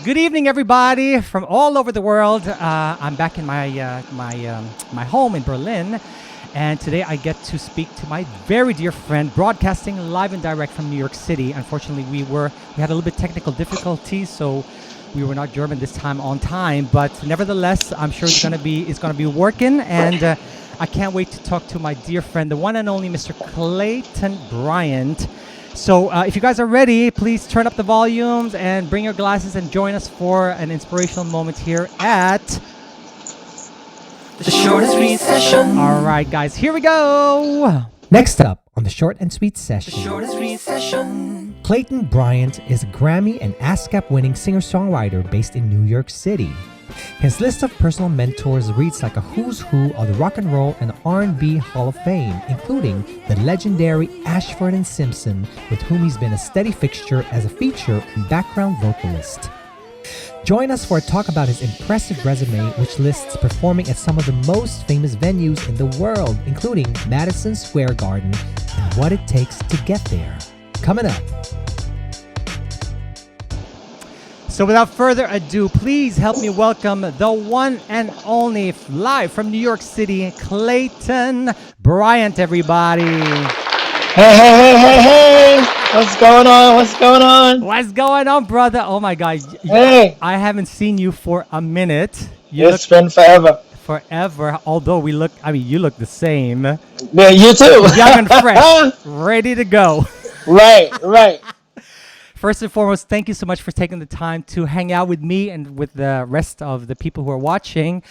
Good evening, everybody from all over the world. I'm back in my home in Berlin, and today I get to speak to my very dear friend, broadcasting live and direct from New York City. Unfortunately, we had a little bit technical difficulties, so we were not German this time on time. But nevertheless, I'm sure it's gonna be working, and I can't wait to talk to my dear friend, the one and only Mr. Clayton Bryant. So if you guys are ready, please turn up the volumes and bring your glasses and join us for an inspirational moment here at the Short and Sweet Session. All right, guys, here we go. Next up on the Short and Sweet Session, The Short and Sweet Session. Clayton Bryant is a Grammy and ASCAP winning singer-songwriter based in New York City. His list of personal mentors reads like a who's who of the Rock and Roll and R&B Hall of Fame, including the legendary Ashford and Simpson, with whom he's been a steady fixture as a feature and background vocalist. Join us for a talk about his impressive resume, which lists performing at some of the most famous venues in the world, including Madison Square Garden, and what it takes to get there. Coming up. So without further ado, please help me welcome the one and only, live from New York City, Clayton Bryant, everybody. Hey. What's going on? What's going on, brother? Oh my God. Hey. I haven't seen you for a minute. It's been forever. Forever, although you look the same. Yeah, you too. Young and fresh, ready to go. Right. First and foremost, thank you so much for taking the time to hang out with me and with the rest of the people who are watching.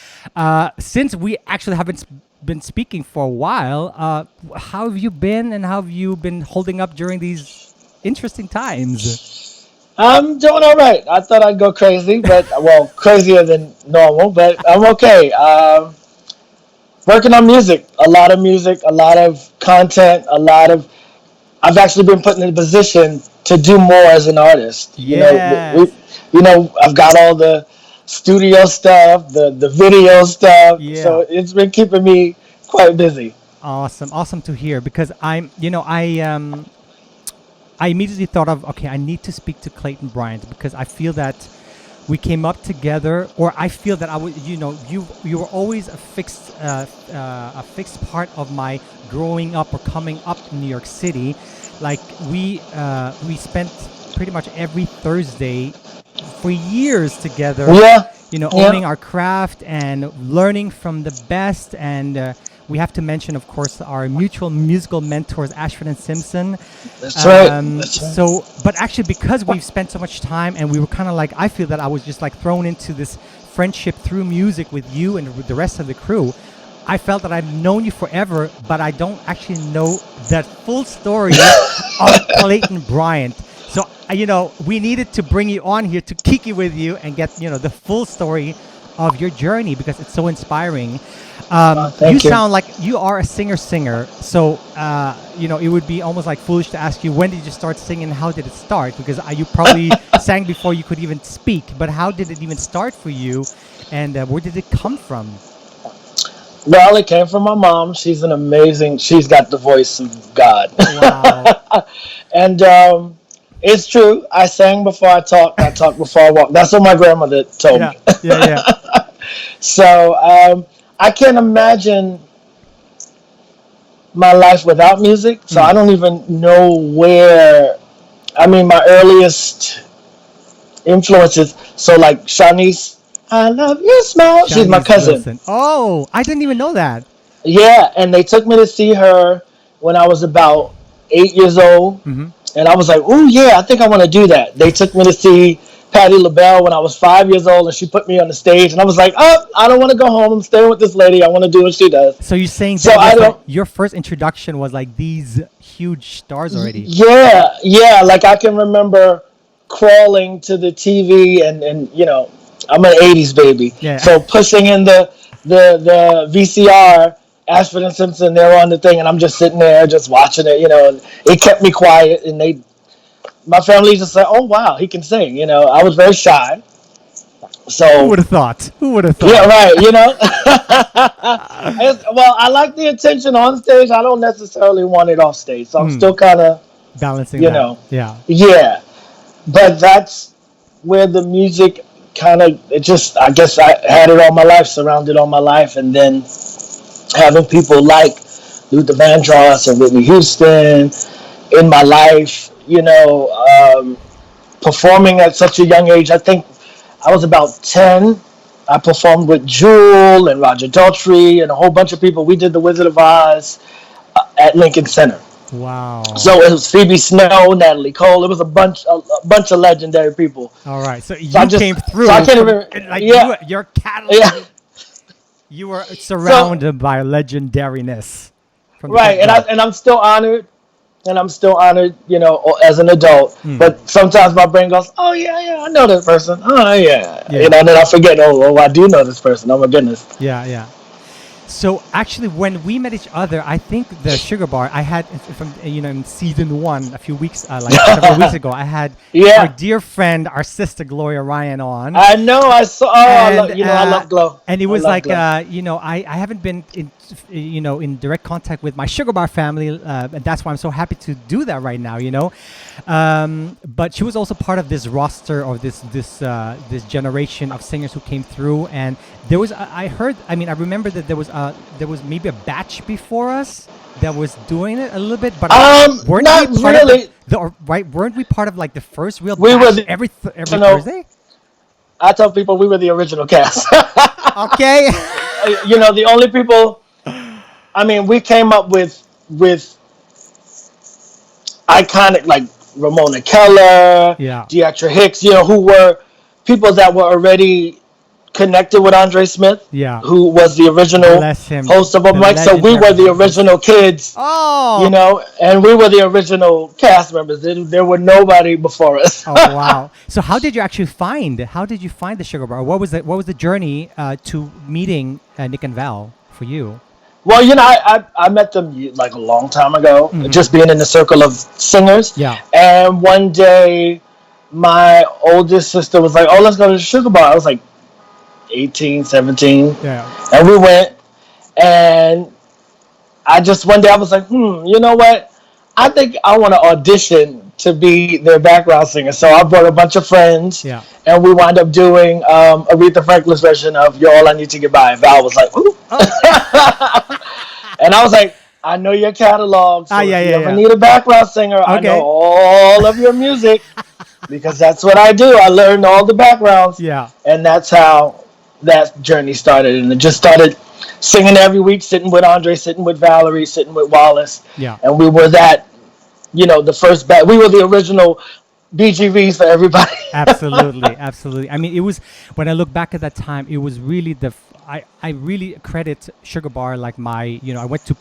Since we actually haven't been speaking for a while, how have you been and how have you been holding up during these interesting times? I'm doing all right. I thought I'd go crazy, but crazier than normal, but I'm okay. Working on music, a lot of content, I've actually been put in a position to do more as an artist. Yeah. I've got all the studio stuff, the video stuff. Yeah. So it's been keeping me quite busy. Awesome to hear, because I immediately thought of, okay, I need to speak to Clayton Bryant because I feel that we came up together, or I feel that you were always a fixed part of my growing up or coming up in New York City. Like we spent pretty much every Thursday for years together. Yeah. Owning our craft and learning from the best. And we have to mention, of course, our mutual musical mentors, Ashford and Simpson. That's right. So, but actually, because we've spent so much time and we were kind of like, I feel that I was just like thrown into this friendship through music with you and with the rest of the crew. I felt that I've known you forever, but I don't actually know that full story of Clayton Bryant. So, we needed to bring you on here to kiki with you and get, the full story of your journey because it's so inspiring. You sound like you are a singer. So, it would be almost like foolish to ask you, when did you start singing? How did it start? Because you probably sang before you could even speak. But how did it even start for you? And where did it come from? Well, it came from my mom. She's got the voice of God. Wow. And it's true. I sang before I talked. I talked before I walked. That's what my grandmother told me. Yeah. So I can't imagine my life without music. So I don't even know where. My earliest influences. So like Shanice, I love you, smile. She's my cousin. Wilson. Oh, I didn't even know that. Yeah, and they took me to see her when I was about 8 years old. Mm-hmm. And I was like, oh, yeah, I think I want to do that. They took me to see Patti LaBelle when I was 5 years old, and she put me on the stage. And I was like, oh, I don't want to go home. I'm staying with this lady. I want to do what she does. So you're saying your first introduction was like these huge stars already? Yeah. Like I can remember crawling to the TV and I'm an 80s baby. Yeah. So pushing in the VCR, Ashford and Simpson, they were on the thing, and I'm just sitting there just watching it, and it kept me quiet. And my family just said, oh, wow, he can sing. I was very shy. So Who would have thought? Yeah, right, Well, I like the attention on stage. I don't necessarily want it off stage. So I'm still kind of balancing that. Yeah. But that's where the music kind of, it just, I guess I had it all my life, surrounded all my life, and then having people like Luther Vandross and Whitney Houston in my life, performing at such a young age. I think I was about 10. I performed with Jewel and Roger Daltrey and a whole bunch of people. We did The Wizard of Oz at Lincoln Center. Wow. So it was Phoebe Snow, Natalie Cole. It was a bunch of legendary people. All right. So you So I just, came through. so I can't even, Like yeah, your catalog. yeah. You were surrounded by legendariness. From the Right, and get-go. I'm still honored, as an adult. But sometimes my brain goes, "Oh yeah, I know this person. Oh yeah," Yeah. and then I forget. Oh, I do know this person. Oh my goodness. Yeah, yeah. So actually, when we met each other, I think the Sugar Bar I had from in season 1 a few weeks, like several weeks ago, I had Yeah. our dear friend, our sister Gloria Ryan on. I know. I saw. Oh, I And, love Glow. And it I was love like, Glow. I haven't been in direct contact with my Sugar Bar family, and that's why I'm so happy to do that right now. But she was also part of this roster of this generation of singers who came through, and there was I remember that there was maybe a batch before us that was doing it a little bit, but weren't Not we part of really. weren't we part of like the first real We batch were the- every you know, Thursday? I tell people we were the original cast. Okay. The only people. I mean, we came up with iconic like Ramona Keller, Yeah. Deatra Hicks, who were people that were already connected with Andre Smith, Yeah. who was the original Bless him. host of Open The Mic. So we were the legendary original kids, Oh. and we were the original cast members. There were nobody before us. Oh wow! So how did you actually find? How did you find the Sugar Bar? What was the journey to meeting Nick and Val for you? Well, I met them like a long time ago, just being in the circle of singers. Yeah. And one day, my oldest sister was like, "Oh, let's go to the Sugar Bar." I was like 18, 17. Yeah. And we went, and one day I was like, you know what? I think I want to audition to be their background singer. So I brought a bunch of friends, Yeah. and we wound up doing Aretha Franklin's version of "You're All I Need to Get By." And Val was like, "Ooh," and I was like, "I know your catalog, so if you ever need a background singer, I know all of your music because that's what I do. I learned all the backgrounds, Yeah. and that's how that journey started. And it just started singing every week, sitting with Andre, sitting with Valerie, sitting with Wallace, Yeah. and we were the first batch. We were the original BGVs for everybody. Absolutely, absolutely. I mean, it was when I look back at that time, it was really I really credit Sugar Bar like my I went to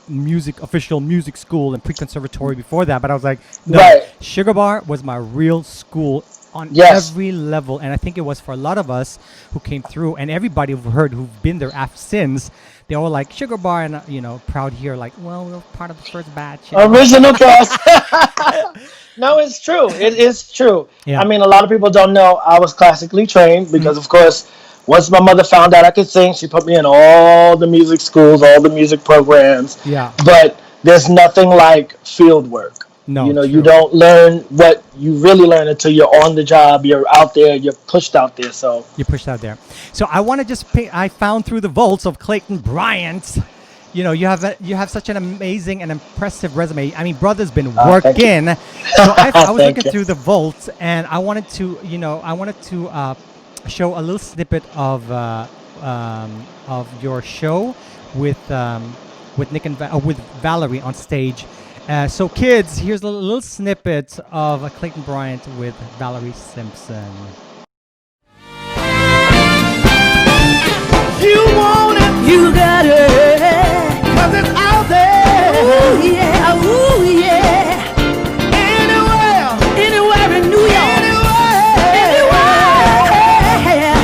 official music school and pre-conservatory before that, but I was like, no, Right. Sugar Bar was my real school on Yes. every level, and I think it was for a lot of us who came through, and everybody who've been there since. They all like Sugar Bar, and proud here, like, well, we're part of the first batch. Original cast. No, it's true. It is true. Yeah. I mean, a lot of people don't know I was classically trained because, of course, once my mother found out I could sing, she put me in all the music schools, all the music programs. Yeah. But there's nothing like field work. No, You true. don't learn what you really learn until you're on the job, you're out there, you're pushed out there. So You pushed out there. So I want to just I found through the vaults of Clayton Bryant. You have such an amazing and impressive resume. I mean, brother's been thank you. working. So I was Thank looking you. through the vaults, and I wanted to show a little snippet of your show with Nick and with Valerie on stage. So kids, here's a little snippet of Clayton Bryant with Valerie Simpson. You want it, you got it, 'cause it's out there. Ooh yeah, ooh yeah. Anywhere in New York. Anywhere. Yeah.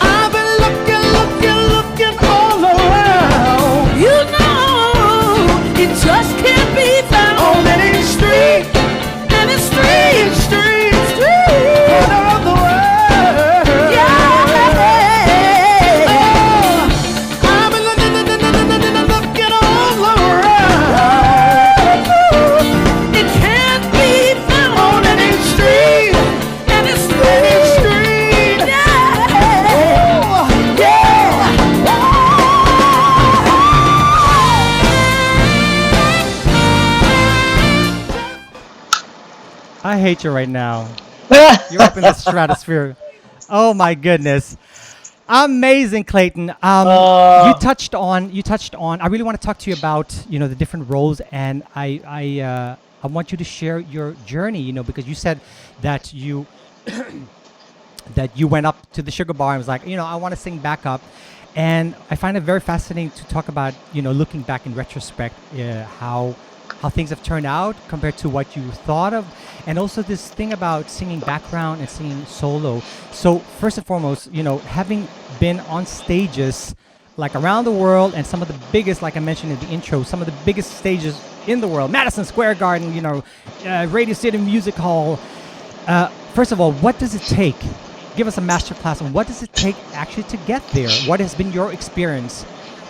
I've been looking all around. You know, it just can't be found on any street. Corner of the world. I've been looking all around. It can't be I hate you right now. You're up in the stratosphere. Oh my goodness. Amazing, Clayton. You touched on. I really want to talk to you about the different roles, and I want you to share your journey. Because you said that you went up to the sugar bar and was like, I want to sing backup, and I find it very fascinating to talk about looking back in retrospect, how things have turned out compared to what you thought of, and also this thing about singing background and singing solo. So first and foremost, having been on stages like around the world, and some of the biggest, like I mentioned in the intro, some of the biggest stages in the world, Madison Square Garden, Radio City Music Hall. First of all, what does it take? Give us a master class on what does it take actually to get there. What has been your experience?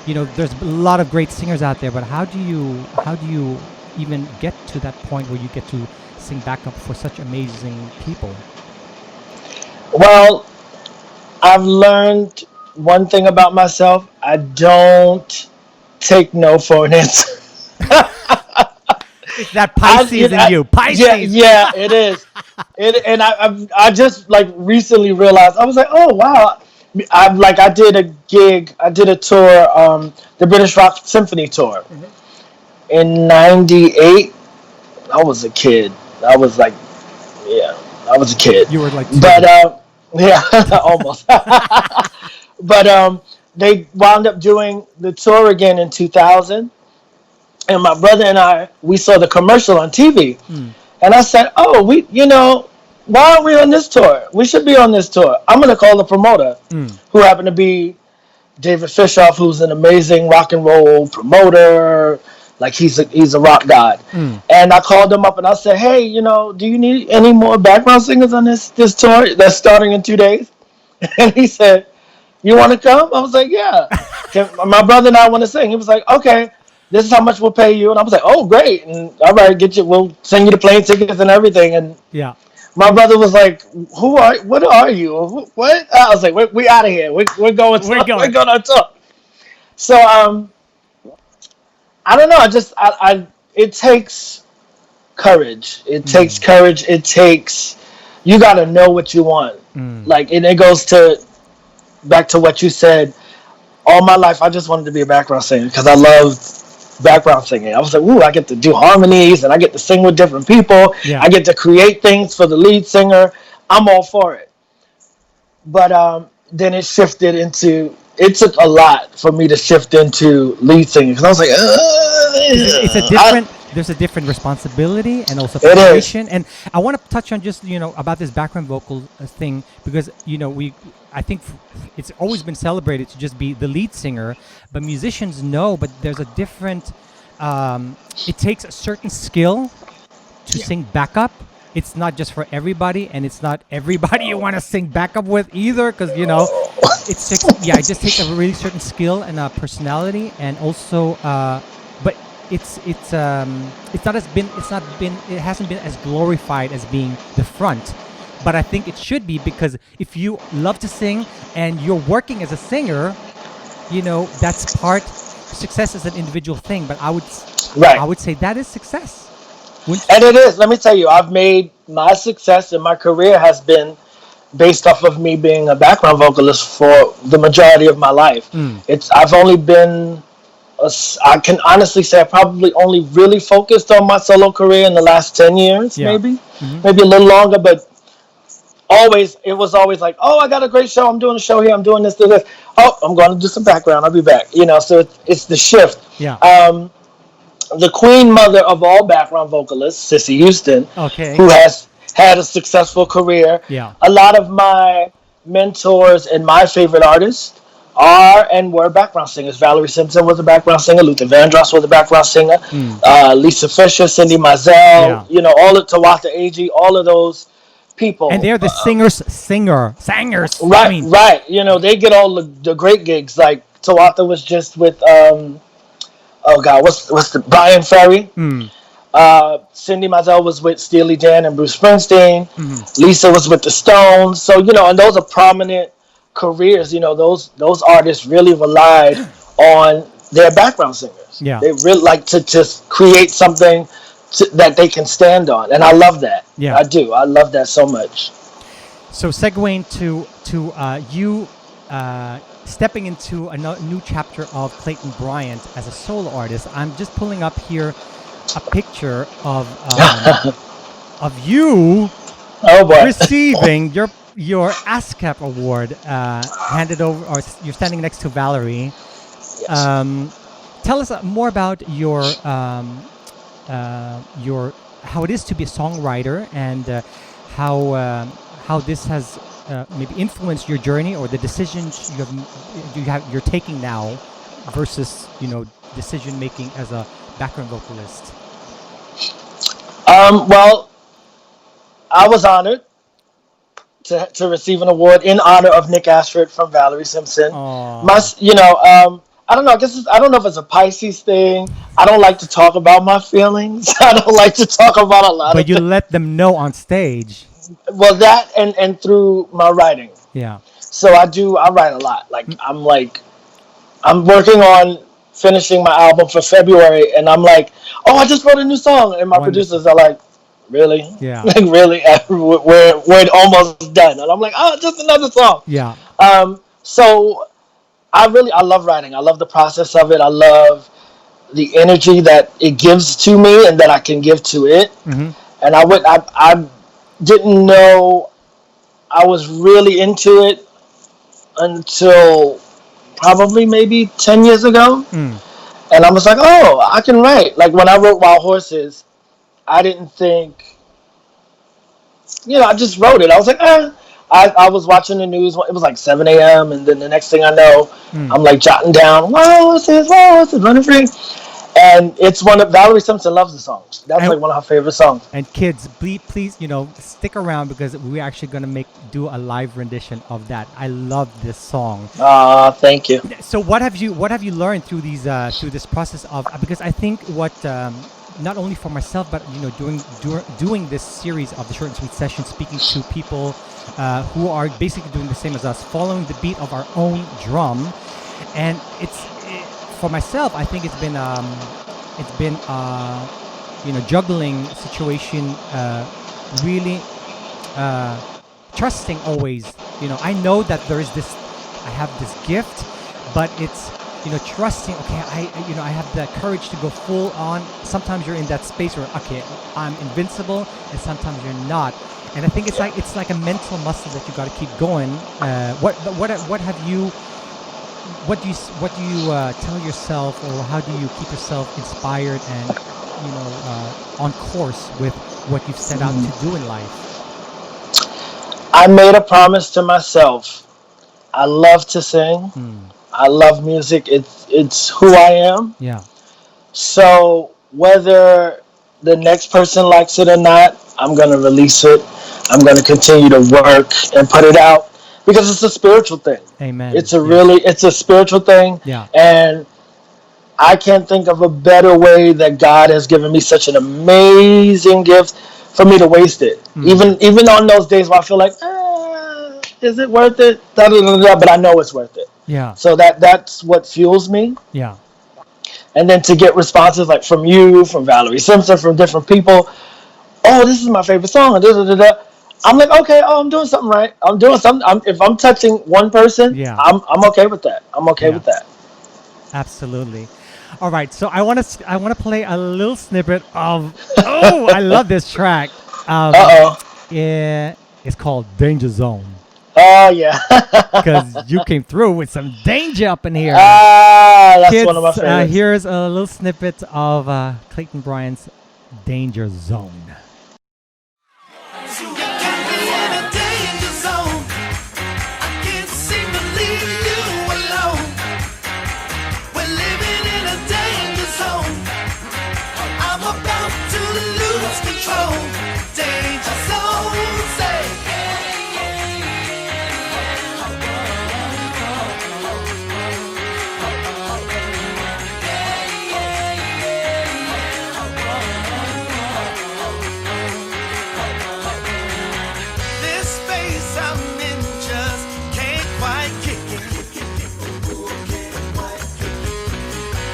There's a lot of great singers out there, but how do you even get to that point where you get to sing backup for such amazing people? Well, I've learned one thing about myself. I don't take no for an answer. It's that Pisces in you. Pisces. Yeah, it is. And I just like recently realized, I was like, oh wow. I did a gig, I did a tour, the British Rock Symphony tour in '98. I was a kid. I was like, yeah, I was a kid. You were like two. But yeah, almost. But they wound up doing the tour again in 2000, and my brother and we saw the commercial on TV, and I said, oh, why aren't we on this tour? We should be on this tour. I'm gonna call the promoter, who happened to be David Fishoff, who's an amazing rock and roll promoter. Like he's a rock god. And I called him up and I said, hey, do you need any more background singers on this tour that's starting in 2 days? And he said, you want to come? I was like, yeah. My brother and I want to sing. He was like, okay, this is how much we'll pay you. And I was like, oh, great. And all right, we'll send you the plane tickets and everything. And yeah. My brother was like, what are you? What? I was like, we out of here. We're going on tour. So, I don't know. It takes courage. It takes courage. You got to know what you want. Like, and it goes back to what you said. All my life, I just wanted to be a background singer because I loved background singing. I was like, ooh, I get to do harmonies and I get to sing with different people. Yeah. I get to create things for the lead singer. I'm all for it. But then it shifted into. It took a lot for me to shift into lead singing because I was like, there's a different responsibility and also preparation. And I want to touch on just about this background vocal thing because I think it's always been celebrated to just be the lead singer, but musicians know. But there's a different. It takes a certain skill to sing backup. It's not just for everybody, and it's not everybody you want to sing backup with either, because it just takes a really certain skill and a personality, and also, but it hasn't been as glorified as being the front, but I think it should be because if you love to sing and you're working as a singer, that's part. Success is an individual thing, but I would say that is success. And it is. Let me tell you, I've made my success in my career has been based off of me being a background vocalist for the majority of my life. I've only been, I can honestly say I probably only really focused on my solo career in the last 10 years, maybe a little longer, but it was always like, oh, I got a great show. I'm doing a show here. I'm doing this. Oh, I'm going to do some background. I'll be back. So it's the shift. Yeah. The queen mother of all background vocalists, Cissy Houston, who has had a successful career. Yeah. A lot of my mentors and my favorite artists are and were background singers. Valerie Simpson was a background singer. Luther Vandross was a background singer. Lisa Fisher, Cindy Mizell, all of Tawatha Agee, all of those people. And they're the singers. Right, right. They get all the great gigs. Like Tawatha was just with oh God, what's the Brian Ferry? Cindy Mizell was with Steely Dan and Bruce Springsteen. Lisa was with the Stones. So and those are prominent careers. Those artists really relied on their background singers. Yeah, they really like to just create something that they can stand on, and I love that. Yeah. I do. I love that so much. So segueing to you stepping into a new chapter of Clayton Bryant as a solo artist, I'm just pulling up here a picture of you Oh boy. receiving your ASCAP award handed over, or you're standing next to Valerie. Tell us more about your how it is to be a songwriter, and how this has maybe influenced your journey, or the decisions you're taking now versus decision making as a background vocalist. Well, I was honored to receive an award in honor of Nick Ashford from Valerie Simpson. I don't know. I don't know if it's a Pisces thing. I don't like to talk about my feelings. I don't like to talk about a lot But of you things. let them know on stage. Well, that and through my writing. Yeah. So I write a lot. I'm working on finishing my album for February, and I'm like, oh, I just wrote a new song, and my Wonderful. producers are like, really? Yeah. Like really? We're almost done, and I'm like, oh, just another song. Yeah. So I love writing. I love the process of it. I love the energy that it gives to me and that I can give to it. Mm-hmm. And I didn't know I was really into it until probably maybe 10 years ago. Mm. And I was like, oh, I can write. Like when I wrote Wild Horses, I didn't think, I just wrote it. I was like, I was watching the news. It was like 7 a.m. And then the next thing I know, I'm like jotting down, Wild Horses, running free. And it's one of Valerie Simpson loves the song. That's like one of her favorite songs. And kids, please, stick around, because we're actually gonna do a live rendition of that. I love this song. Thank you. So what have you learned through this process of, because I think what not only for myself, but doing this series of the short and sweet sessions, speaking to people who are basically doing the same as us, following the beat of our own drum, and for myself, I think it's been juggling situation, really trusting always. I know that I have this gift, but it's trusting. Okay, I have the courage to go full on. Sometimes you're in that space where, okay, I'm invincible, and sometimes you're not. And I think it's like a mental muscle that you got to keep going. What do you tell yourself, or how do you keep yourself inspired and on course with what you've set out to do in life? I made a promise to myself. I love to sing. I love music. It's who I am. Yeah. So whether the next person likes it or not, I'm gonna release it. I'm gonna continue to work and put it out, because it's a spiritual thing. Amen. It's a spiritual thing. Yeah. And I can't think of a better way that God has given me such an amazing gift for me to waste it. Even on those days where I feel like, is it worth it? Da, da, da, da, but I know it's worth it. Yeah. So that's what fuels me. Yeah. And then to get responses like from you, from Valerie Simpson, from different people. Oh, this is my favorite song. Da, da, da, da. I'm like, okay, I'm doing something right. I'm doing something. If I'm touching one person, I'm okay with that. I'm okay with that. Absolutely. All right, so I want to play a little snippet of. Oh, I love this track. It's called Danger Zone. Oh yeah. Because you came through with some danger up in here. That's Kids, one of my favorites. Here's a little snippet of Clayton Bryant's Danger Zone.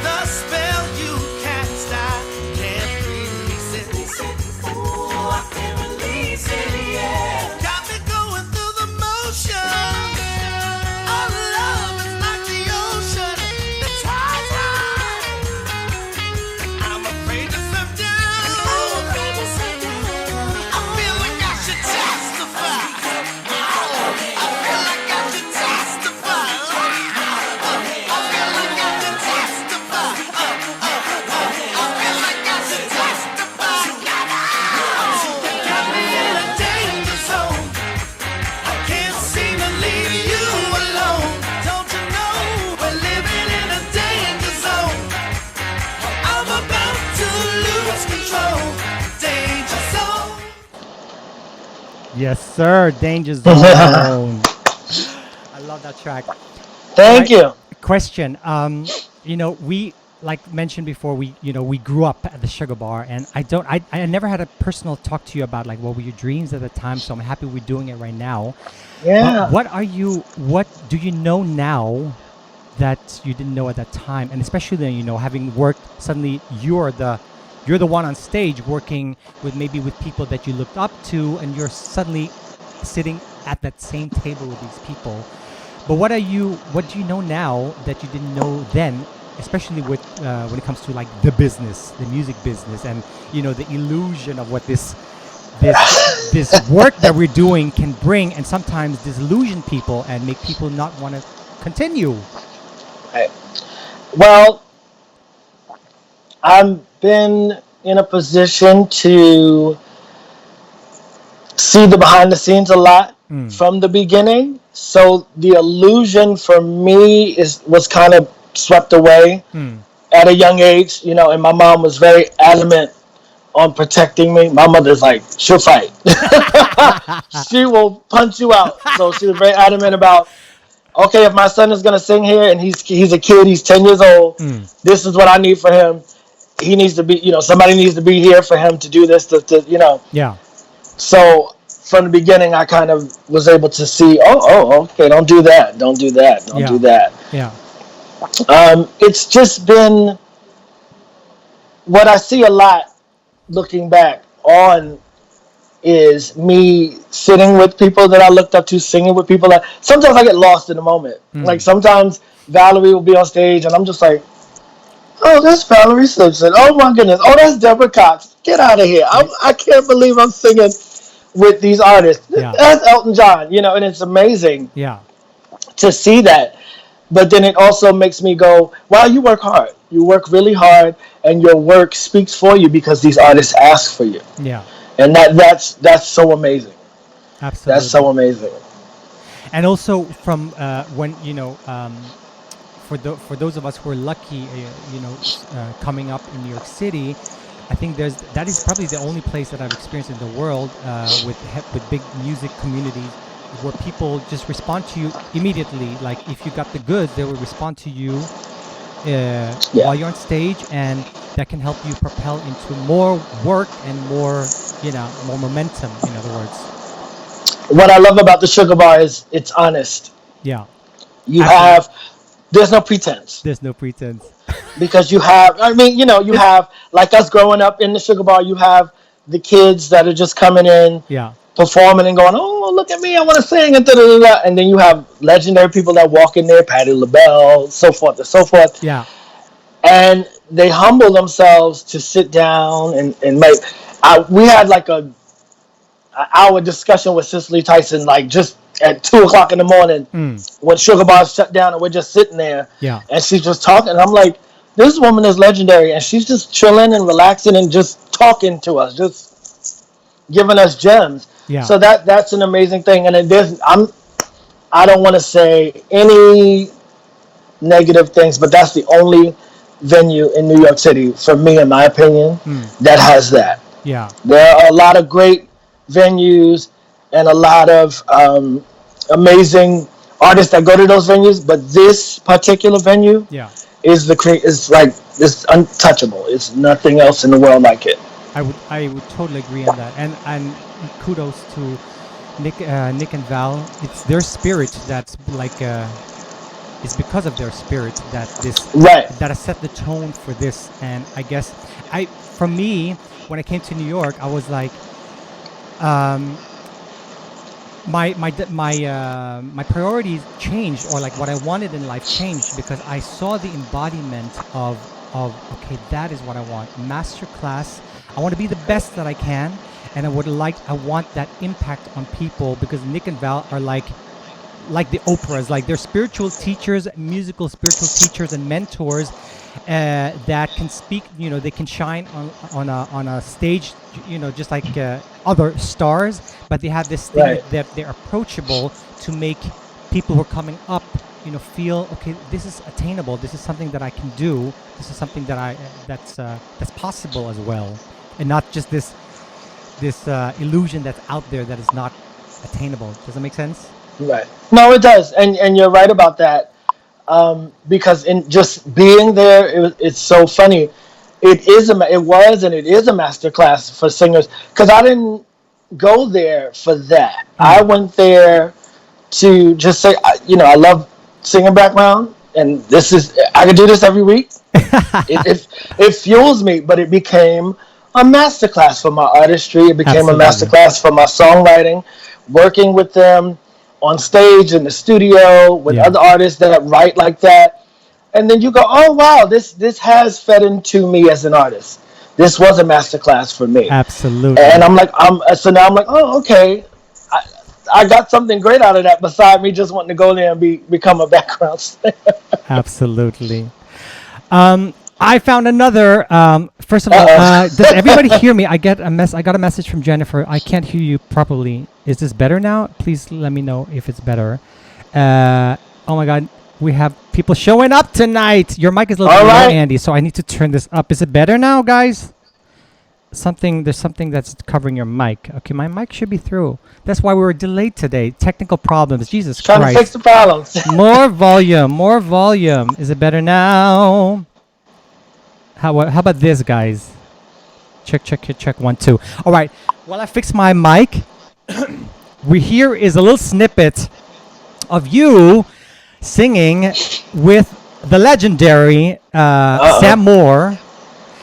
The spell you can't stop, can't release it. Yes, sir. Danger Zone. I love that track. Thank Right. you. Question. We like mentioned before. We grew up at the Sugar Bar, and I never had a personal talk to you about like what were your dreams at the time. So I'm happy we're doing it right now. But Yeah. what do you know now that you didn't know at that time? And especially then, having worked suddenly, you're the one on stage working with people that you looked up to, and you're suddenly sitting at that same table with these people. But what do you know now that you didn't know then, especially with when it comes to like the business, the music business, and the illusion of what this work that we're doing can bring, and sometimes disillusion people and make people not want to continue. Right. Well, I've been in a position to see the behind the scenes a lot Mm. from the beginning. So the illusion for me was kind of swept away Mm. at a young age, and my mom was very adamant on protecting me. My mother's like, she'll fight. She will punch you out. So she was very adamant about, okay, if my son is gonna sing here and he's a kid, he's 10 years old, Mm. this is what I need for him. He needs to be, somebody needs to be here for him to do this, Yeah. So from the beginning, I kind of was able to see, okay, don't do that, don't do that, don't do Yeah. that. Yeah. It's just been what I see a lot looking back on is me sitting with people that I looked up to, singing with people that sometimes I get lost in the moment. Like Mm. sometimes Valerie will be on stage and I'm just like, oh, that's Valerie Simpson. Oh my goodness. Oh, that's Deborah Cox. Get out of here. Yeah. I can't believe I'm singing with these artists. Yeah. That's Elton John, and it's amazing Yeah. to see that. But then it also makes me go, wow, you work hard. You work really hard and your work speaks for you because these artists ask for you. Yeah. And that's so amazing. That's Absolutely. so amazing. And also from when for those of us who are lucky, coming up in New York City, I think that is probably the only place that I've experienced in the world with big music communities where people just respond to you immediately. Like if you got the goods, they will respond to you while Yeah. you're on stage, and that can help you propel into more work and more momentum. In other words, What I love about the Sugar Bar is it's honest. yeah, You absolutely. have there's no pretense There's no pretense. because you It's have like us growing up in the Sugar Bar, you have the kids that are just coming in yeah, performing and going, oh, look at me, I want to sing, and da-da-da-da. And then you have legendary people that walk in there, Patti LaBelle, so forth and so forth. yeah, And they humble themselves to sit down and make. We had like an hour discussion with Cicely Tyson, like just at 2 o'clock in the morning mm, when Sugar Bar's shut down, and we're just sitting there, yeah, and she's just talking. And I'm like, this woman is legendary, and she's just chilling and relaxing and just talking to us, just giving us gems. yeah. So that's an amazing thing. And I don't want to say any negative things, but that's the only venue in New York City, for me, in my opinion, Mm, that has that. yeah, There are a lot of great venues and a lot of amazing artists that go to those venues, but this particular venue yeah. is untouchable. It's nothing else in the world like it. I would totally agree on that. And kudos to Nick and Val. It's their spirit that's like it's because of their spirit Right. that has set the tone for this. And I guess for me, when I came to New York, I was like, um, my priorities changed, or like what I wanted in life changed, because I saw the embodiment of okay, that is what I want. Masterclass. I want to be the best that I can, and I want that impact on people, because Nick and Val are like the Oprahs, like they're spiritual teachers, musical spiritual teachers and mentors that can speak. They can shine on a stage, just like other stars, but they have this thing Right. that they're approachable to make people who are coming up, feel okay. This is attainable. This is something that I can do. This is something that's possible as well, and not just this illusion that's out there that is not attainable. Does that make sense? Right. No, it does, and you're right about that. Because in just being there, it's so funny. It was and it is a master class for singers because I didn't go there for that. I went there to just say, I love singing background, and I could do this every week. It fuels me, but it became a masterclass for my artistry. It became Absolutely. a masterclass for my songwriting, working with them on stage in the studio with Yeah. other artists that write like that. And then you go, oh wow, this has fed into me as an artist. This was a masterclass for me. Absolutely. And so now I'm like, oh okay, I got something great out of that beside me just wanting to go there and become a background singer. Absolutely. I found another. First of all, Uh-oh. does everybody hear me? I got a message from Jennifer. I can't hear you properly. Is this better now? Please let me know if it's better. Oh my God, we have people showing up tonight. Your mic is a little All bit low, right. Andy, so I need to turn this up. Is it better now, guys? There's something that's covering your mic. Okay, my mic should be through. That's why we were delayed today. Technical problems. Jesus Trying Christ. to fix the problems. More volume, more volume. Is it better now? How about this, guys? Check, 1, 2. All right. While I fix my mic, here is a little snippet of you singing with the legendary Sam Moore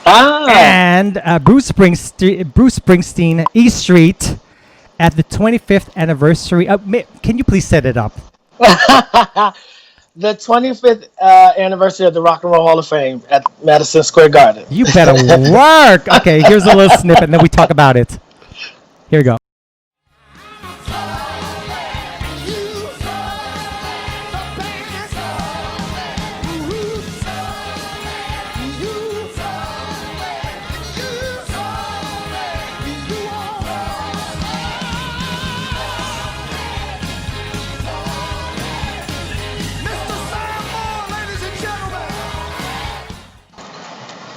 and Bruce Springsteen, E Street, at the 25th anniversary. Can you please set it up? The 25th anniversary of the Rock and Roll Hall of Fame at Madison Square Garden. You better work. Okay, here's a little snippet, and then we talk about it. Here we go.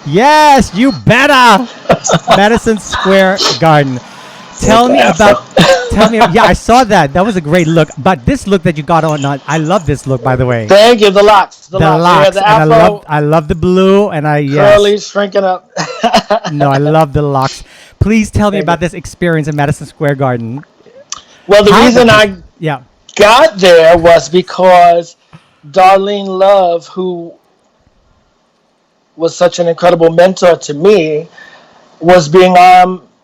Yes, you better. Madison Square Garden. Tell me. Yeah, I saw that. That was a great look. But this look that you got on, I love this look, by the way. Thank you. The locks. The locks. The And afro, I love the blue, and curly, shrinking up. No, I love the locks. Please tell me Thank about you. this experience in Madison Square Garden. Well, the How reason did I you- Yeah. got there was because Darlene Love, who was such an incredible mentor to me, was being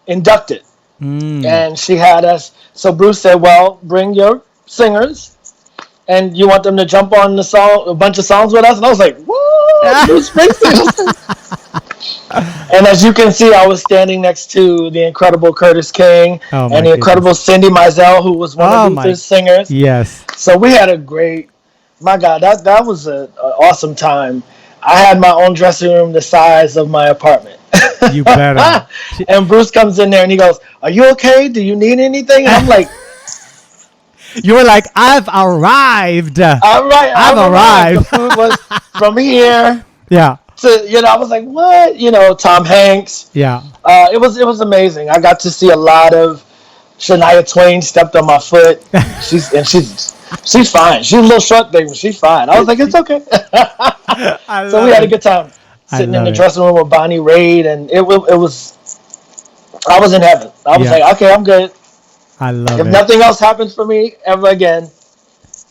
inducted. And she had us. So Bruce said, well, bring your singers and you want them to jump on a bunch of songs with us? And I was like, what? Bruce Springsteen? And as you can see, I was standing next to the incredible Curtis King Oh, my and the incredible Cindy Mizell, who was one of Luther's singers. Yes. So we had a great, my God, that was an awesome time. I had my own dressing room the size of my apartment. You better. And Bruce comes in there and he goes, are you okay? Do you need anything? And I'm like, You were like, I've arrived. all right, I've arrived. The food was from here Yeah. to, I was like, what? Tom Hanks. Yeah. It was amazing. I got to see a lot of Shania Twain stepped on my foot. She's fine. She's a little short thing, but she's fine. I was like, it's okay. So we had a good time sitting in the dressing room with Bonnie Raitt, and I was in heaven. I was like, okay, I'm good. I love If it. nothing else happens for me ever again,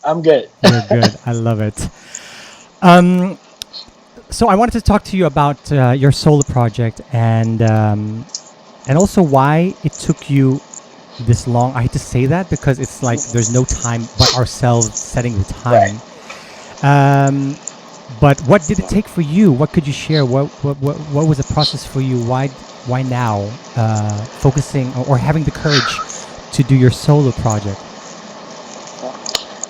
I'm good. You're good. I love it. So I wanted to talk to you about your solo project and also why it took you this long. I hate to say that because it's like there's no time but ourselves setting the time. But what did it take for you? What could you share? What was the process for you? Why now focusing or having the courage to do your solo project?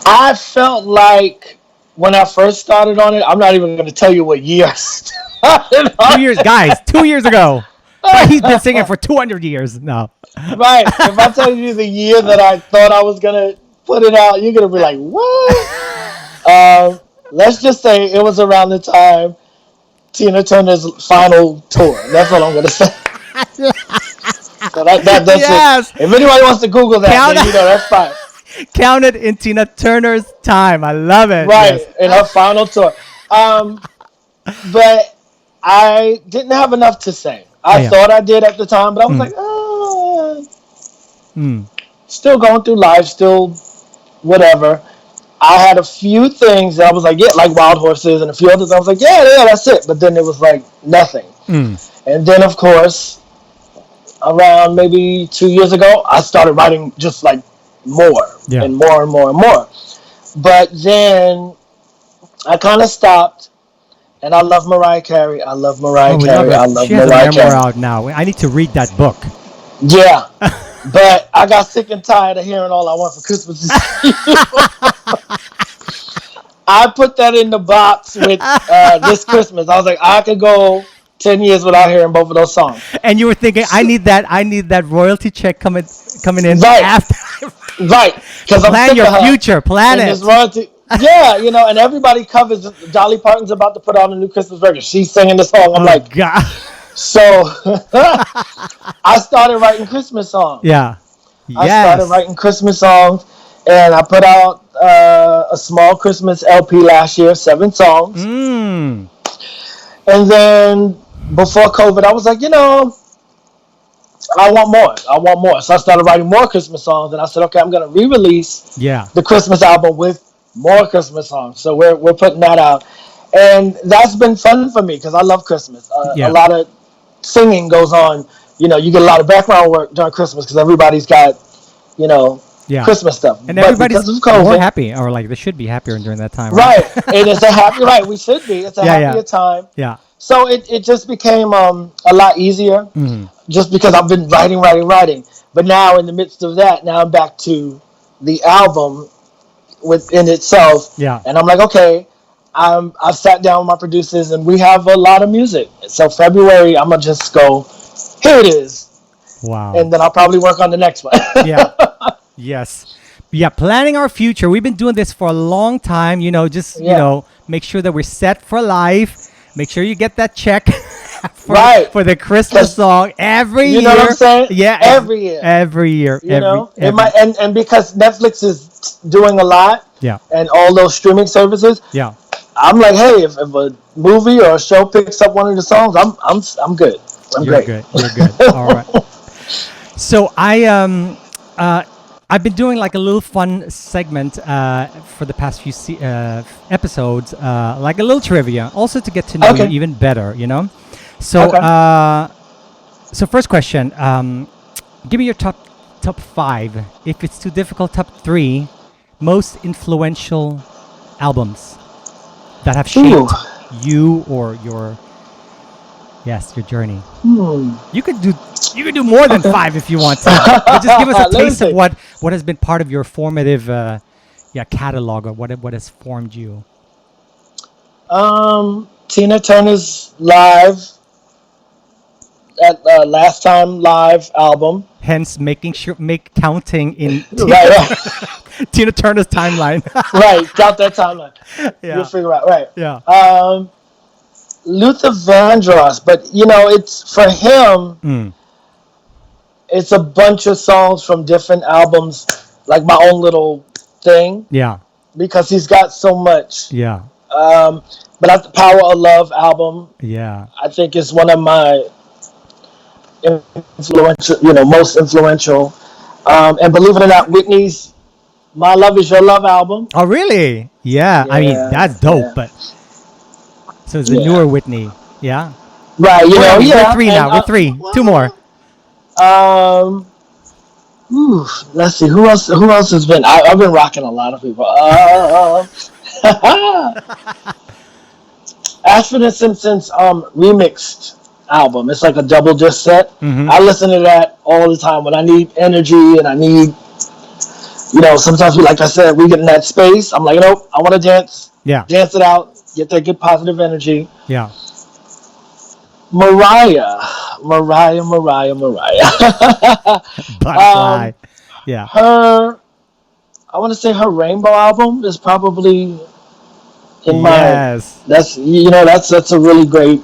I felt like when I first started on it, I'm not even going to tell you what year I started on 2 years, guys. 2 years ago. He's been singing for 200 years. No. Right. If I tell you the year that I thought I was going to put it out, you're going to be like, what? Let's just say it was around the time Tina Turner's final tour. That's what I'm going to say. So that's Yes. it. If anybody wants to Google that, Count- then that's fine. Counted in Tina Turner's time. I love it. Right, Yes. in her final tour. But I didn't have enough to say. Oh, I yeah. thought I did at the time, but I was Mm. like, Mm. still going through life, still whatever. I had a few things that I was like, yeah, like Wild Horses and a few others. I was like, yeah, that's it. But then it was like nothing. Mm. And then, of course, around maybe 2 years ago, I started writing just like more Yeah. and more and more and more. But then I kind of stopped, and I love Mariah Carey. I love Mariah Oh, we love Carey. I it. love She has a Mariah memoir Carey. out now. I need to read that book. Yeah. But I got sick and tired of hearing All I Want for Christmas Is You. I put that in the box with This Christmas. I was like, I could go 10 years without hearing both of those songs. And you were thinking, I need that royalty check coming in Right. after. Right. Because I'm Plan sick your of her. future. Plan And it. this royalty. Yeah, and everybody covers. Dolly Parton's about to put out a new Christmas record. She's singing the song. I'm Oh, like, God. so I started writing Christmas songs. Yeah. I started Yes. writing Christmas songs, and I put out a small Christmas LP last year, 7 songs. Mm. And then before COVID, I was like, I want more. I want more. So I started writing more Christmas songs, and I said, okay, I'm going to re-release Yeah. the Christmas album with more Christmas songs. So we're putting that out, and that's been fun for me because I love Christmas. Yeah. A lot of singing goes on. You get a lot of background work during Christmas because everybody's got, Yeah. Christmas stuff. And But everybody's because of COVID, more happy, or like they should be happier during that time. right? And it's a happy, right? We should be. It's a Yeah, happier yeah. time. Yeah. So it just became a lot easier, Mhm. just because I've been writing. But now in the midst of that, now I'm back to the album within itself, Yeah. and I'm like, okay, I've sat down with my producers, and we have a lot of music. So February, I'm gonna just go, here it is, Wow. and then I'll probably work on the next one. Yeah. Yes. Yeah, planning our future. We've been doing this for a long time, just, Yeah. make sure that we're set for life. Make sure you get that check for, Right. for the Christmas song every year. You know what I'm saying? Yeah. Every year. Every year. It might, and because Netflix is doing a lot, Yeah. and all those streaming services, Yeah. I'm like, hey, if a movie or a show picks up one of the songs, I'm good. You're great. good. You're good. All right. So I've been doing like a little fun segment for the past few episodes, like a little trivia, also to get to know you Okay. even better. So Okay. so first question, give me your top 5. If it's too difficult, top 3 most influential albums that have shaped Ooh. you or your journey. Hmm. You could do more than 5 if you want to. But just give us a Let me taste of see. what has been part of your formative catalog, or what has formed you. Tina Turner's live at Last Time Live album. Hence, make counting in Right. Tina Turner's timeline. Right. Got that timeline. Yeah. You'll figure out. Right. Yeah. Luther Vandross, but it's for him. Mm. It's a bunch of songs from different albums, like my own little thing, Yeah. because he's got so much. Yeah. But the Power of Love album, Yeah. I think, is one of my influential, most influential. And believe it or not, Whitney's My Love Is Your Love album. Oh, really? Yeah. I mean, Yeah, that's dope. yeah. But so it's the Yeah. newer Whitney. Yeah. Right, We're yeah. 3 now. and, We're 3. 2 more. Let's see, who else has been? I've been rocking a lot of people. Ashford and Simpson's remixed album. It's like a double disc set. Mhm. I listen to that all the time when I need energy and I need, sometimes like I said, we get in that space. I'm like, nope, I want to dance Yeah. it out, get that good positive energy. Yeah. Mariah. Butterfly. Yeah. Her, I want to say her Rainbow album is probably in my. Yes. That's that's a really great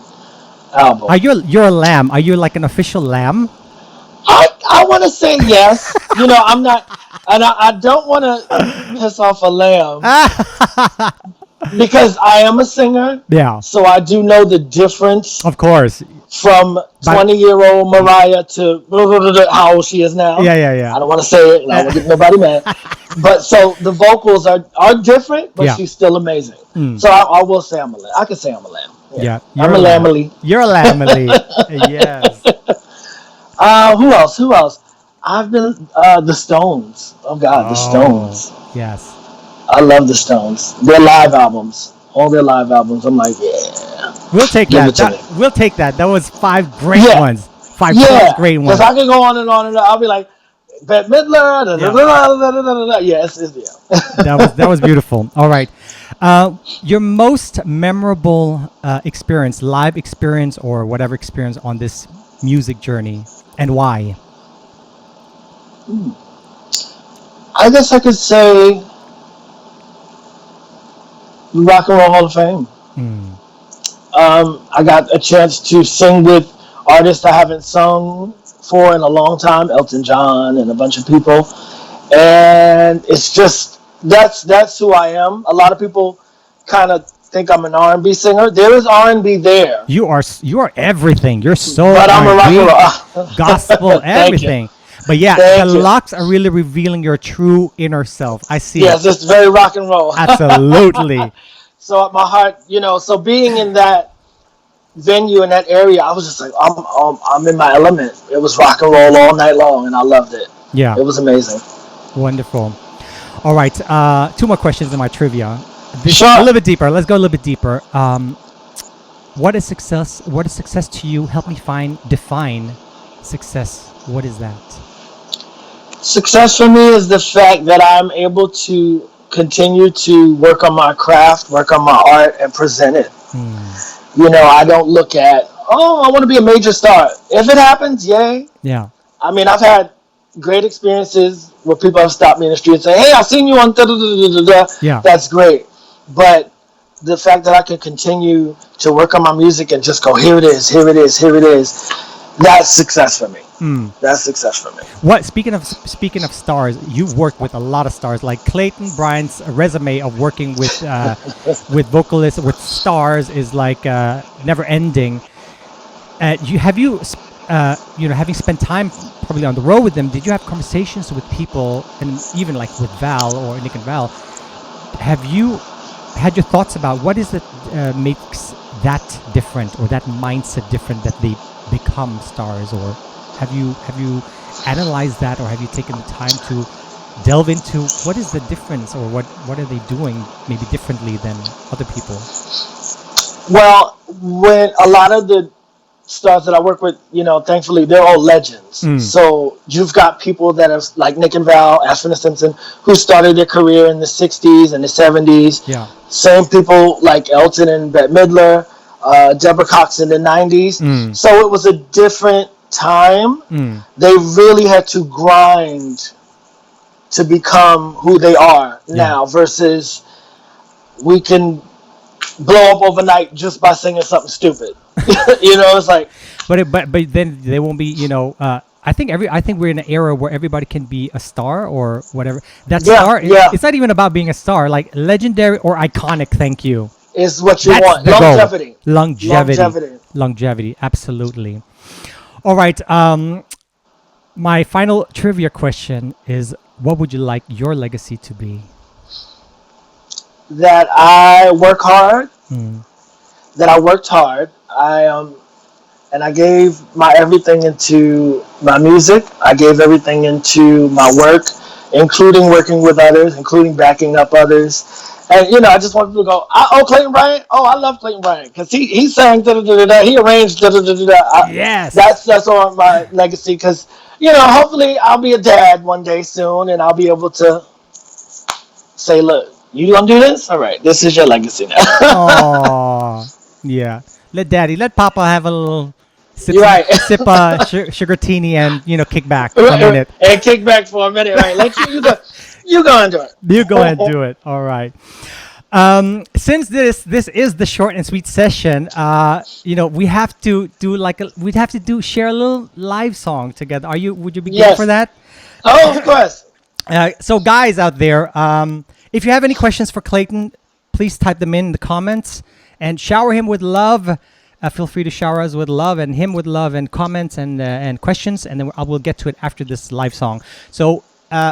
album. You're a lamb. Are you like an official lamb? I I want to say yes. I'm not, and I don't want to piss off a lamb because I am a singer. Yeah, So I do know the difference of course. from But 20-year-old Mariah to how old she is now. yeah, yeah, yeah. I don't want to say it. I don't want to get nobody mad. But so the vocals are different, but Yeah. she's still amazing. Mm. So I will say I'm a lamb. I can say I'm a lamb. Yeah, I'm a lamely. You're a lamely. Yes. Who else? Who else? I've been the Stones. Oh God, the Stones. Yes. I love the Stones. Their live albums, all their live albums. I'm like, yeah. We'll take Give that. it to me. We'll take that. That was 5 great Yeah. ones. 5 Yeah, great ones. because I can go on and on and on. I'll be like, Bette Midler. Da, da, da, da, da, da, da. Yes, yeah. That was beautiful. All right. Your most memorable experience, live experience, or whatever experience on this music journey, and why? I guess I could say Rock and Roll Hall of Fame. I got a chance to sing with artists I haven't sung for in a long time, Elton John and a bunch of people, and it's just that's who I am. A lot of people kind of think I'm an R&B singer. There is R&B there, You are everything. You're so but I'm a rock R&B, and roll. gospel, Thank you. everything. But yeah, Thank the you. locks are really revealing your true inner self. I see Yes, it. it's very rock and roll. Absolutely. So at my heart, so being in that venue in that area, I was just like, I'm in my element. It was rock and roll all night long, and I loved it. Yeah. It was amazing. Wonderful. All right. 2 more questions in my trivia. Sure. A little bit deeper. Let's go a little bit deeper. What is success? What is success to you? Help me define success. What is that? Success for me is the fact that I'm able to continue to work on my craft, work on my art, and present it. I don't look at, I want to be a major star. If it happens, yay. Yeah. I mean, I've had great experiences where people have stopped me in the street and say, hey, I've seen you on da-da-da-da-da-da. Yeah. That's great. But the fact that I can continue to work on my music and just go, here it is, here it is, here it is, that's success for me. That's success for me. What speaking of stars, you've worked with a lot of stars like Clayton. Bryant's resume of working with with vocalists with stars is like never ending. Having spent time probably on the road with them, did you have conversations with people, and even like with Val or Nick and Val? Have you had your thoughts about what is it makes that different, or that mindset different, that they become stars? Or have you analyzed that, or have you taken the time to delve into what is the difference, or what are they doing maybe differently than other people? Well, when a lot of the stars that I work with, thankfully they're all legends. So you've got people that are like Nick and Val, Ashford Simpson, who started their career in the 60s and the 70s. Yeah. Same people like Elton and Bette Midler, Deborah Cox in the 90s. So it was a different time. They really had to grind to become who they are now, versus we can blow up overnight just by singing something stupid. It's like, But then they won't be. I think we're in an era where everybody can be a star or whatever. That star. It's not even about being a star. Like legendary or iconic. Thank you. is what you That's want. the goal. Longevity. Longevity. Absolutely. All right. My final trivia question is: what would you like your legacy to be? That I work hard. That I worked hard. And I gave my everything into my music. I gave everything into my work, including working with others, including backing up others. And I just want people to go, Clayton Bryant. Oh, I love Clayton Bryant because he sang da da da da. He arranged da da da da. Yes. That's on my legacy because hopefully I'll be a dad one day soon, and I'll be able to say, look, you gonna do this? All right, this is your legacy now. Aww. Yeah. Let Papa have a little sip, You're right. sip sugar teeny and kick back for a minute. And kick back for a minute, right? Let you go and do it. You go and do it. All right. Since this is the short and sweet session, we have to do share a little live song together. Would you be game Yes. for that? Oh, of course. So guys out there, if you have any questions for Clayton, please type them in the comments and shower him with love. Feel free to shower us with love and him with love and comments and questions, and then I will get to it after this live song. So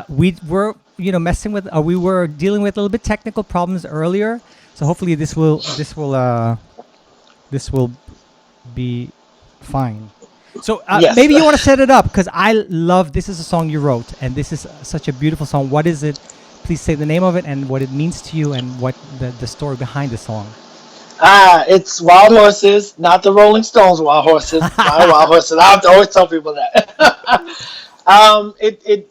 we were we were dealing with a little bit technical problems earlier. So hopefully this will be fine. So Yes. maybe you want to set it up, because I love this is a song you wrote, and this is such a beautiful song. What is it? Please say the name of it and what it means to you and what the story behind the song. It's Wild Horses, not the Rolling Stones Wild Horses. My Wild Horses. I have to always tell people that. It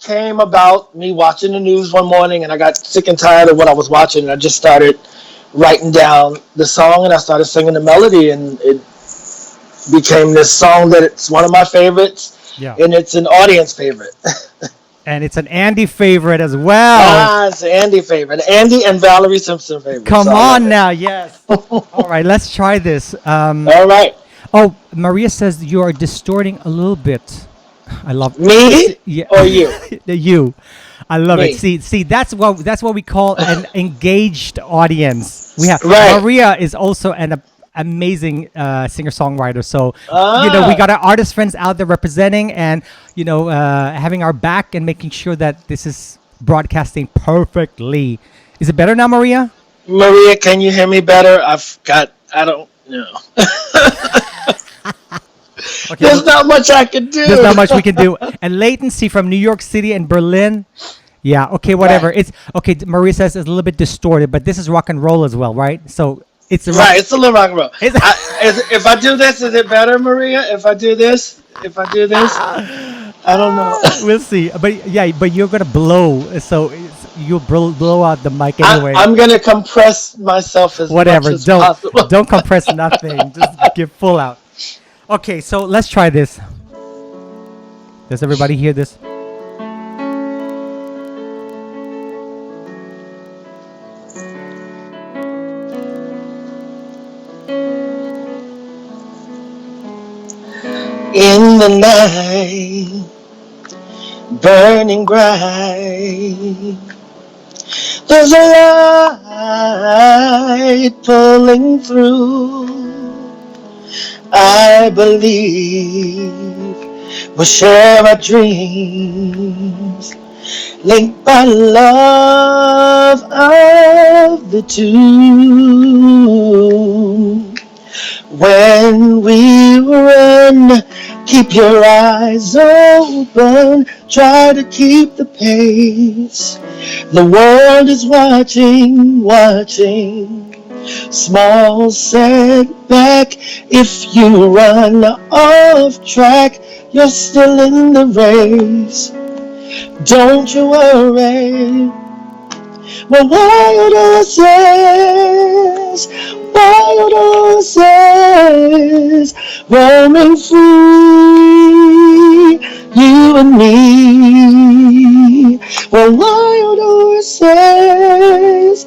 came about me watching the news one morning, and I got sick and tired of what I was watching, and I just started writing down the song, and I started singing the melody, and it became this song that it's one of my favorites, Yeah. and it's an audience favorite. And it's an Andy favorite as well. It's an Andy favorite. Andy and Valerie Simpson favorite. Come So I love on it. now, yes. All right, let's try this. All right. Oh, Maria says you are distorting a little bit. I love Me Yeah. or you? You. I love Me. it. See, that's what we call an engaged audience. We have Right. Maria is also an amazing singer-songwriter. So Ah. we got our artist friends out there representing and having our back and making sure that this is broadcasting perfectly. Is it better now, Maria? Maria, can you hear me better? I don't know. Okay. There's not much I can do. There's not much we can do. And latency from New York City and Berlin. Yeah. Okay. Whatever. Right. It's okay. Maria says it's a little bit distorted, but this is rock and roll as well, right? So it's a Right, it's a little rock and roll. It's- If I do this, is it better, Maria? If I do this? I don't know. We'll see. But yeah, but you're gonna blow, so you'll blow out the mic anyway. I'm going to compress myself as Whatever. much as possible. Don't compress nothing. Just give full out. Okay. So let's try this. Does everybody hear this? In the night, burning bright, there's a light pulling through. I believe we'll share our dreams, linked by love of the two. When we run, keep your eyes open, try to keep the pace. The world is watching, watching. Small setback, if you run off track, you're still in the race. Don't you worry. Well, wild horses, roaming free, you and me. Well, wild horses,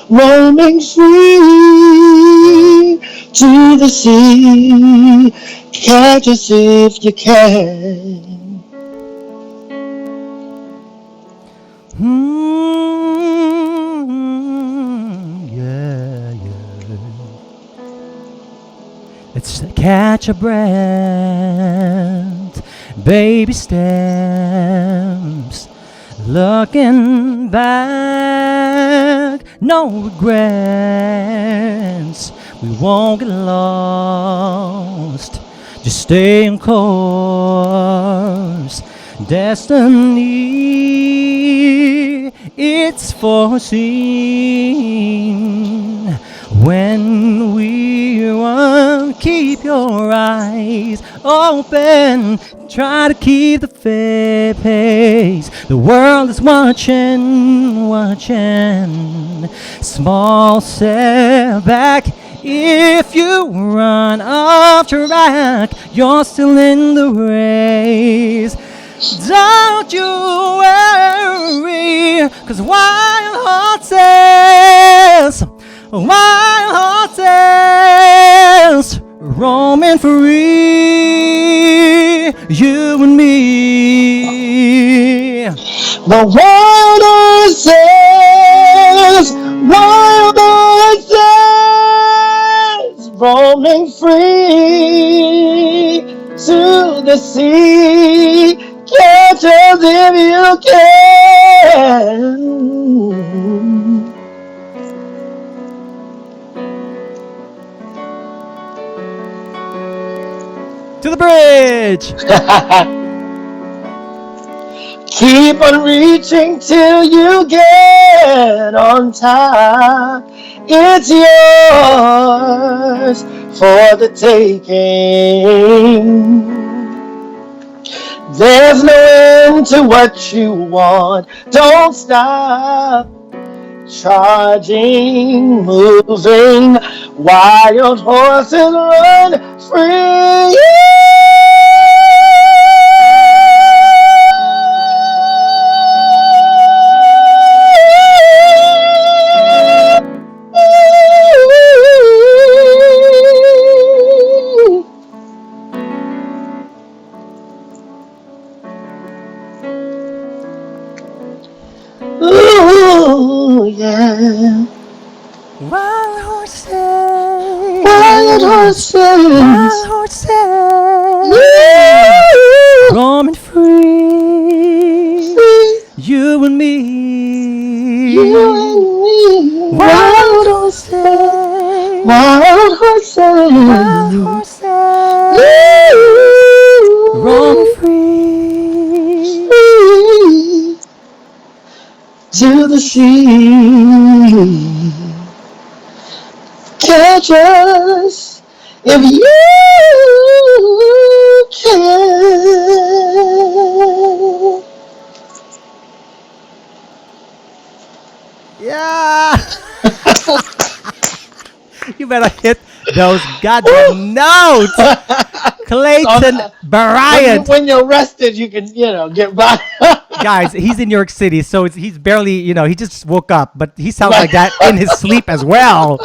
roaming free to the sea. Catch us if you can. Yeah. Let's catch a breath, baby steps, looking back, no regrets. We won't get lost, just stay on course. Destiny, it's foreseen. When we run, keep your eyes open. Try to keep the pace. The world is watching, watching. Small setback. If you run off track, you're still in the race. Don't you worry, 'cause wild horses, roaming free, you and me. The wild horses, roaming free to the sea. Catch us if you can. To the bridge. Keep on reaching till you get on top. It's yours for the taking. There's no end to what you want. Don't stop. Charging, moving, wild horses run free. Ooh, yeah. Wild horses, Wild horses, wild horses, Ooh. roaming free, you and me. You and me. Wild horses, Wild horses, wild horses, Ooh. roaming free. To the sea. Catch us if you can. Yeah. You better hit those goddamn notes. Clayton Bryant. When you're rested, you can, get by. Guys, he's in New York City, so he's barely, he just woke up, but he sounds like that in his sleep as well.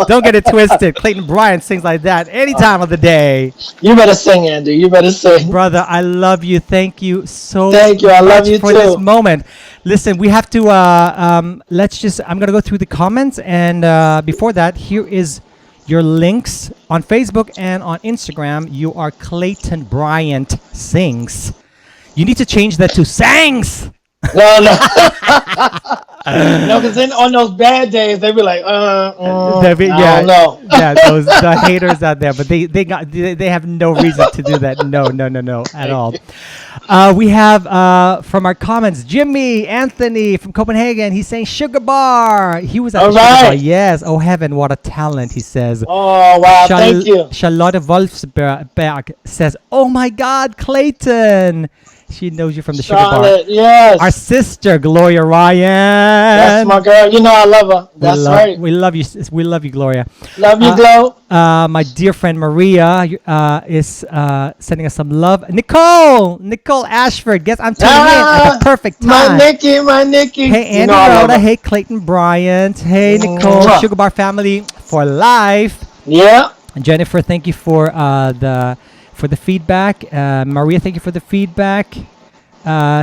Don't get it twisted. Clayton Bryant sings like that any time of the day. You better sing, Andy. You better sing. Brother, I love you. Thank you so Thank you. I love much you for too. this moment. Listen, we have to, I'm going to go through the comments, and before that, here is your links on Facebook and on Instagram. You are Clayton Bryant Sings. You need to change that to Sangs. No. No, because then on those bad days, they be like, I don't know. Yeah, the haters out there, but they have no reason to do that. No, at all. We have from our comments, Jimmy Anthony from Copenhagen. He's saying Sugar Bar. He was at All the Sugar Bar. right. Yes. Oh heaven, what a talent! He says. Oh, wow. Thank you. Charlotte Wolfsberg says, "Oh my God, Clayton." She knows you from the Sugar Bar. Charlotte, yes. Our sister Gloria Ryan. That's my girl. You know I love her. That's right. We love you. We love you, Gloria. Love you, Glow. My dear friend Maria is sending us some love. Nicole Ashford. Guess I'm tuning in at the perfect time. My Nikki. Hey, Andy Roda. Hey, Clayton Bryant. Hey, Nicole. Mwah. Sugar Bar family for life. Yeah. Jennifer, thank you for the feedback. Maria, thank you for the feedback.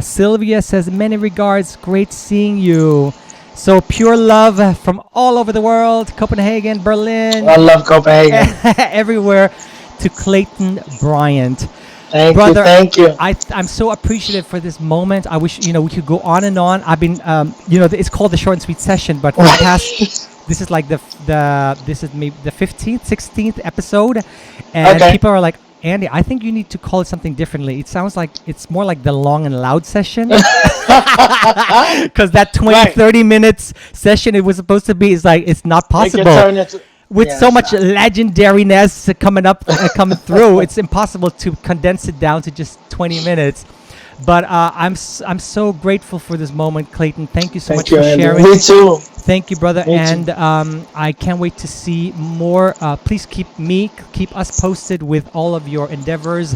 Sylvia says, many regards. Great seeing you. So pure love from all over the world. Copenhagen, Berlin. I love Copenhagen. Everywhere to Clayton Bryant. Brother, thank you. I'm so appreciative for this moment. I wish, we could go on and on. I've been, it's called the short and sweet session, but for the past, this is like this is maybe the 15th, 16th episode. And people are like, Andy, I think you need to call it something differently. It sounds like it's more like the long and loud session. Because that 30 minutes session it was supposed to be is like, it's not possible. With so much legendariness coming through, it's impossible to condense it down to just 20 minutes. But I'm so grateful for this moment, Clayton. Thank you so Thank much you, for Andy. sharing. Me too. Thank you, brother. Me too. And I can't wait to see more. Please keep us posted with all of your endeavors,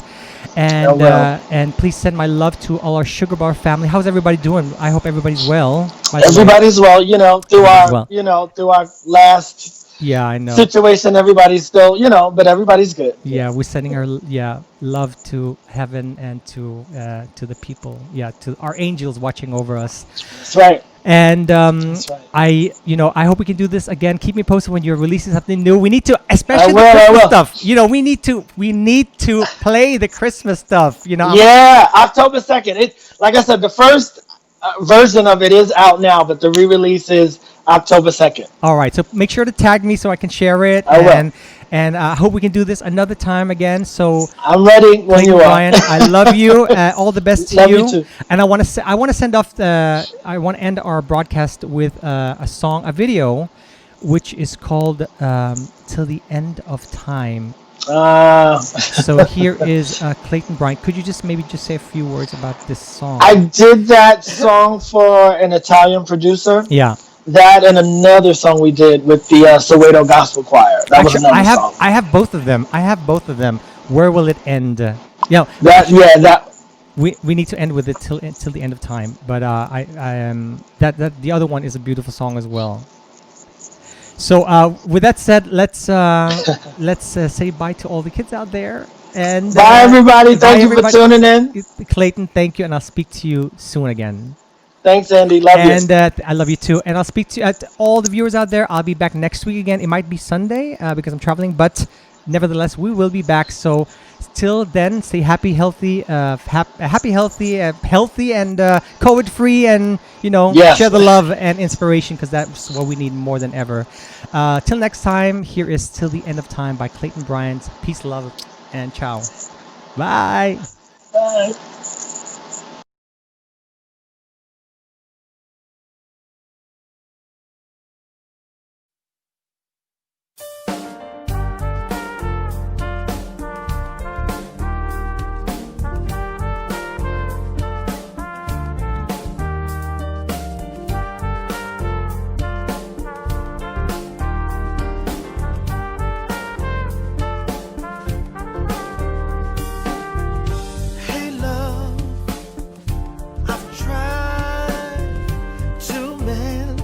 I will. and please send my love to all our Sugar Bar family. How's everybody doing? I hope everybody's well. By the way, Everybody's well, everybody's well. through our last Yeah, I know. situation, everybody's still, but everybody's good. Yeah, we're sending our love to heaven and to the people. Yeah, to our angels watching over us. That's right. And That's right. I hope we can do this again. Keep me posted when you're releasing something new. We need to, I especially will, the I Christmas will. stuff. We need to play the Christmas stuff. Yeah, October 2nd. Like I said, the first version of it is out now, but the re-release is October 2nd. All right, so make sure to tag me so I can share it. I will. And I hope we can do this another time again. So I'm ready when Clayton, you are. Bryant, I love you. All the best to Love you. you too. And I want to send off I want to end our broadcast with a video, which is called "Till the End of Time." So here is Clayton, Bryant. Could you maybe say a few words about this song? I did that song for an Italian producer. Yeah. That and another song we did with the Soweto Gospel Choir. That was Actually, another song. I have both of them. Where will it end? That We need to end with it till the end of time. But I that the other one is a beautiful song as well. So with that said, let's say bye to all the kids out there. And bye everybody. Thank you for tuning in. Clayton, thank you, and I'll speak to you soon again. Thanks, Andy. Love you. And I love you too. And I'll speak to all the viewers out there. I'll be back next week again. It might be Sunday because I'm traveling, but nevertheless, we will be back. So till then, stay happy, healthy, and COVID-free, and Yes. share the love and inspiration, because that's what we need more than ever. Till next time, here is "Till the End of Time" by Clayton Bryant. Peace, love, and ciao. Bye. Bye. Hey love, I've tried to mend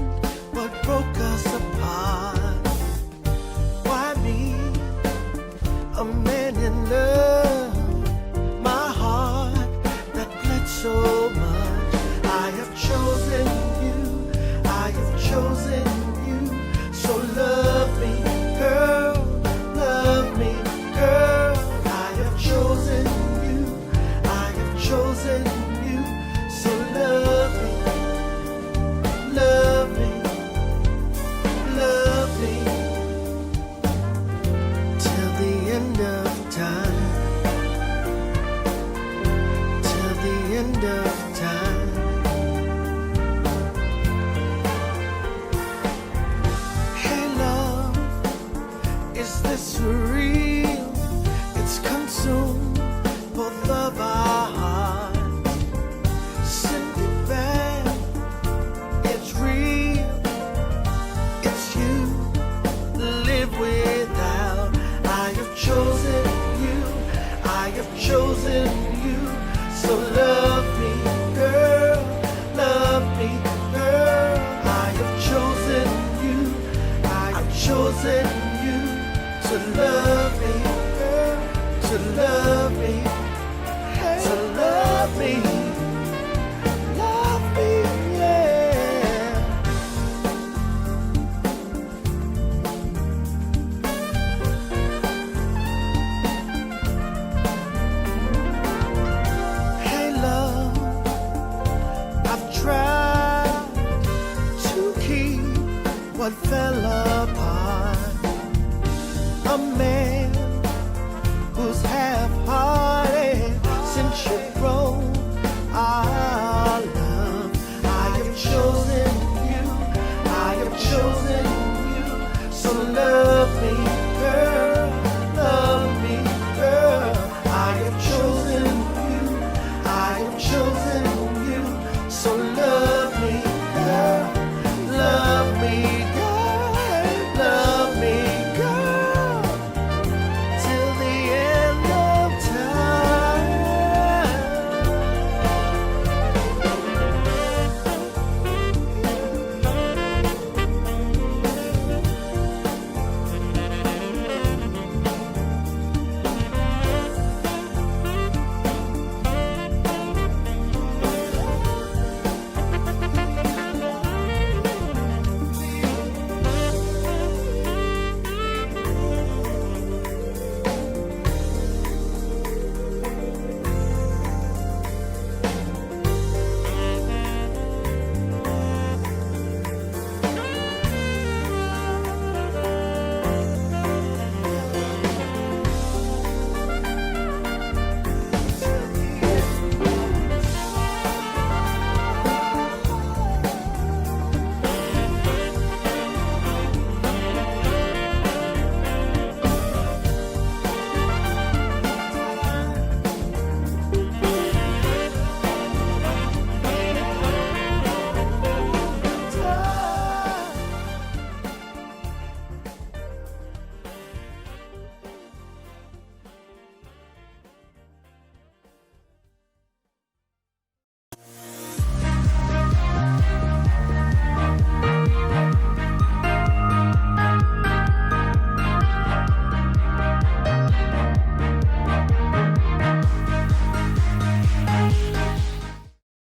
what broke us apart. Why me, a man in love, my heart that bled so much. I have chosen you, I have chosen you. So love me, girl, love me, girl. I have chosen you, I have chosen you. So love me, love me, love me. Till the end of time, till the end of time. Hey love, is this real? It's consumed both of our hearts. Send it back, it's real, it's you. Live without. I have chosen you, I have chosen you. So love me, girl, love me, girl. I have chosen you, I have chosen you. To love me, girl, to love me, to love me, love me, yeah. Hey love, I've tried to keep what felt